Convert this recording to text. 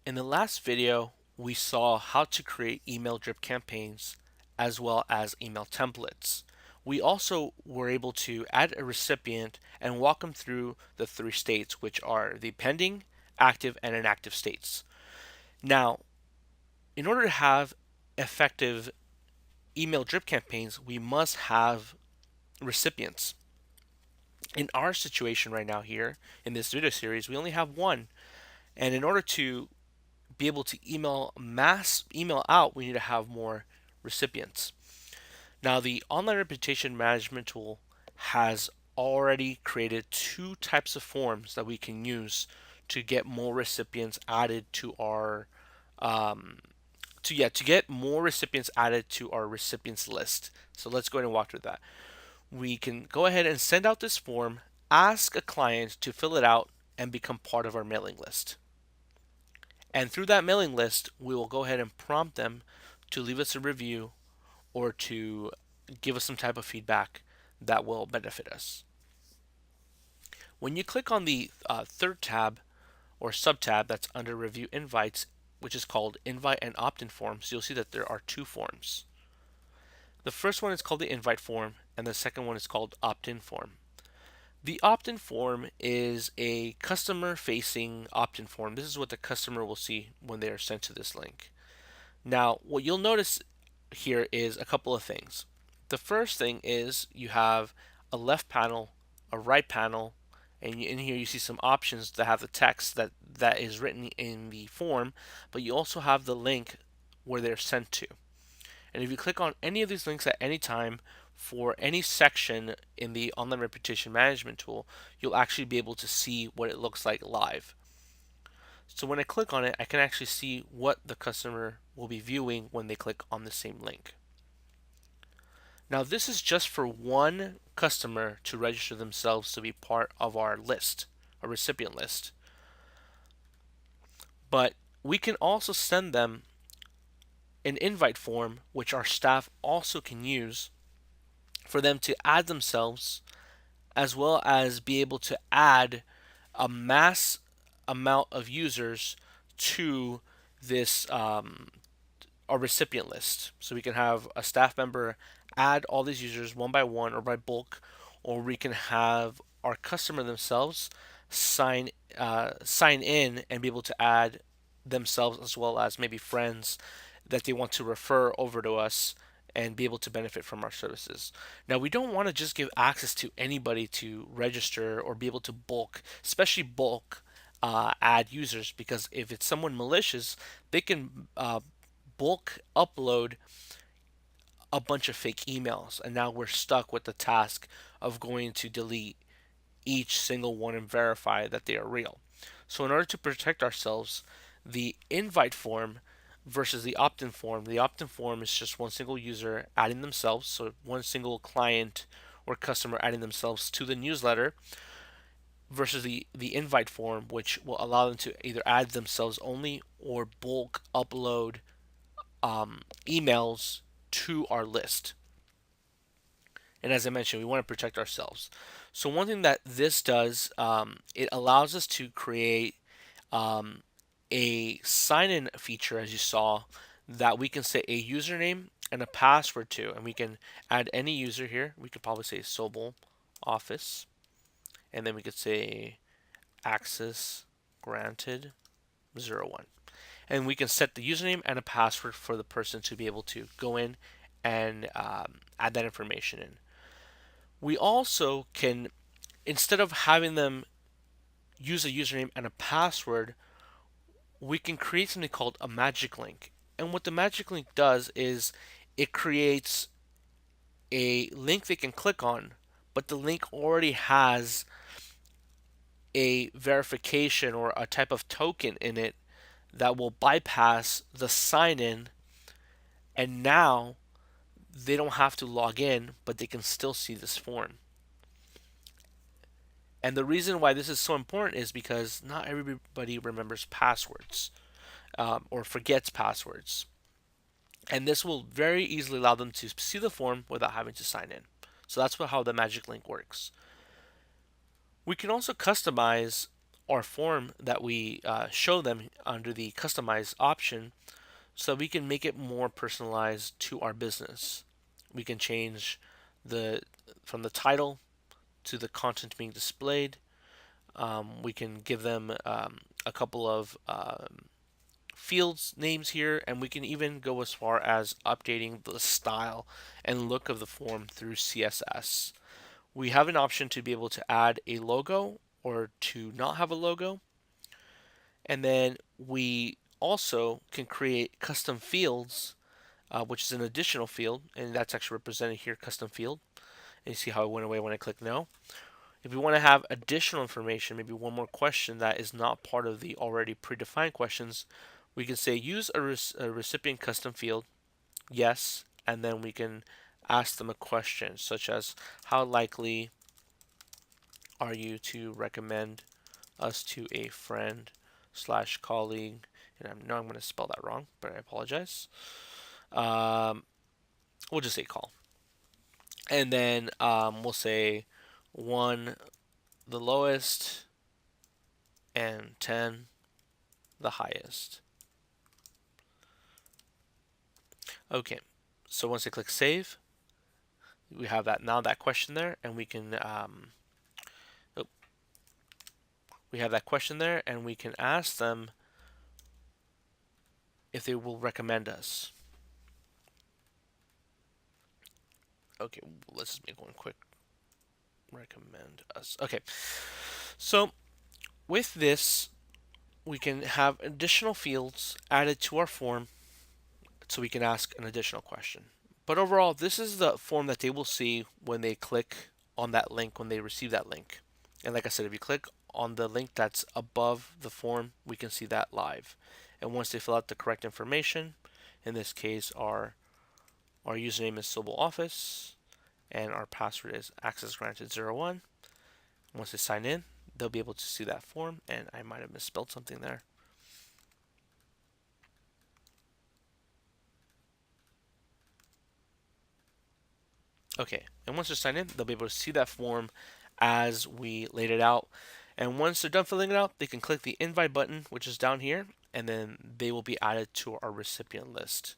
In the last video, we saw how to create email drip campaigns as well as email templates. We also were able to add a recipient and walk them through the three states, which are the pending, active, and inactive states. Now, in order to have effective email drip campaigns, we must have recipients. In our situation right now here in this video series, we only have one. And in order to be able to mass email out, we need to have more recipients. Now, the online reputation management tool has already created two types of forms that we can use to get more recipients added to our to get more recipients added to our recipients list. So let's go ahead and walk through that. We can go ahead and send out this form, ask a client to fill it out, and become part of our mailing list. And through that mailing list, we will go ahead and prompt them to leave us a review or to give us some type of feedback that will benefit us. When you click on the third tab or sub-tab that's under Review Invites, which is called Invite and Opt-in Forms, you'll see that there are two forms. The first one is called the Invite form, and the second one is called Opt-in form. The opt-in form is a customer-facing opt-in form. This is what the customer will see when they are sent to this link. Now, what you'll notice here is a couple of things. The first thing is you have a left panel, a right panel, and in here you see some options that have the text that is written in the form, but you also have the link where they're sent to. And if you click on any of these links at any time for any section in the online reputation management tool, you'll actually be able to see what it looks like live. So when I click on it, I can actually see what the customer will be viewing when they click on the same link. Now this is just for one customer to register themselves to be part of our list, a recipient list. But we can also send them an invite form, which our staff also can use for them to add themselves, as well as be able to add a mass amount of users to this our recipient list. So we can have a staff member add all these users one by one or by bulk, or we can have our customer themselves sign in and be able to add themselves as well as maybe friends that they want to refer over to us and be able to benefit from our services. Now, we don't want to just give access to anybody to register or be able to bulk, especially bulk add users, because if it's someone malicious, they can bulk upload a bunch of fake emails, and now we're stuck with the task of going to delete each single one and verify that they are real. So in order to protect ourselves, the invite form versus the opt-in form, the opt-in form is just one single user adding themselves, so one single client or customer adding themselves to the newsletter, versus the invite form, which will allow them to either add themselves only or bulk upload emails to our list. And as I mentioned, we want to protect ourselves. So one thing that this does, it allows us to create a sign-in feature, as you saw, that we can set a username and a password to, and we can add any user here. We could probably say Sobel Office, and then we could say access granted 01. And we can set the username and a password for the person to be able to go in and add that information in. We also can, instead of having them use a username and a password, we can create something called a magic link. And what the magic link does is it creates a link they can click on, but the link already has a verification or a type of token in it that will bypass the sign in, and now they don't have to log in, but they can still see this form. And the reason why this is so important is because not everybody remembers passwords or forgets passwords. And this will very easily allow them to see the form without having to sign in. So that's how the magic link works. We can also customize our form that we show them under the customize option so we can make it more personalized to our business. We can change the from the title to the content being displayed. We can give them a couple of fields names here, and we can even go as far as updating the style and look of the form through CSS. We have an option to be able to add a logo or to not have a logo, and then we also can create custom fields, which is an additional field, and that's actually represented here, custom field. And you see how it went away when I click no. If we want to have additional information, maybe one more question that is not part of the already predefined questions, we can say use a recipient custom field, yes, and then we can ask them a question such as how likely are you to recommend us to a friend slash colleague? And I know I'm going to spell that wrong, but I apologize. Um, we'll just say call. And then we'll say 1 the lowest and 10 the highest. Okay, so once I click save, we have that now that question there, and we can we have that question there, and we can ask them if they will recommend us. Okay, let's just make one quick. Recommend us. Okay, so with this, we can have additional fields added to our form so we can ask an additional question. But overall, this is the form that they will see when they click on that link, when they receive that link. And like I said, if you click on the link that's above the form, we can see that live. And once they fill out the correct information, in this case, our username is Sobel Office, and our password is accessgranted01. Once they sign in, they'll be able to see that form, and I might have misspelled something there. Okay, and once they're signed in, they'll be able to see that form as we laid it out. And once they're done filling it out, they can click the invite button, which is down here, and then they will be added to our recipient list.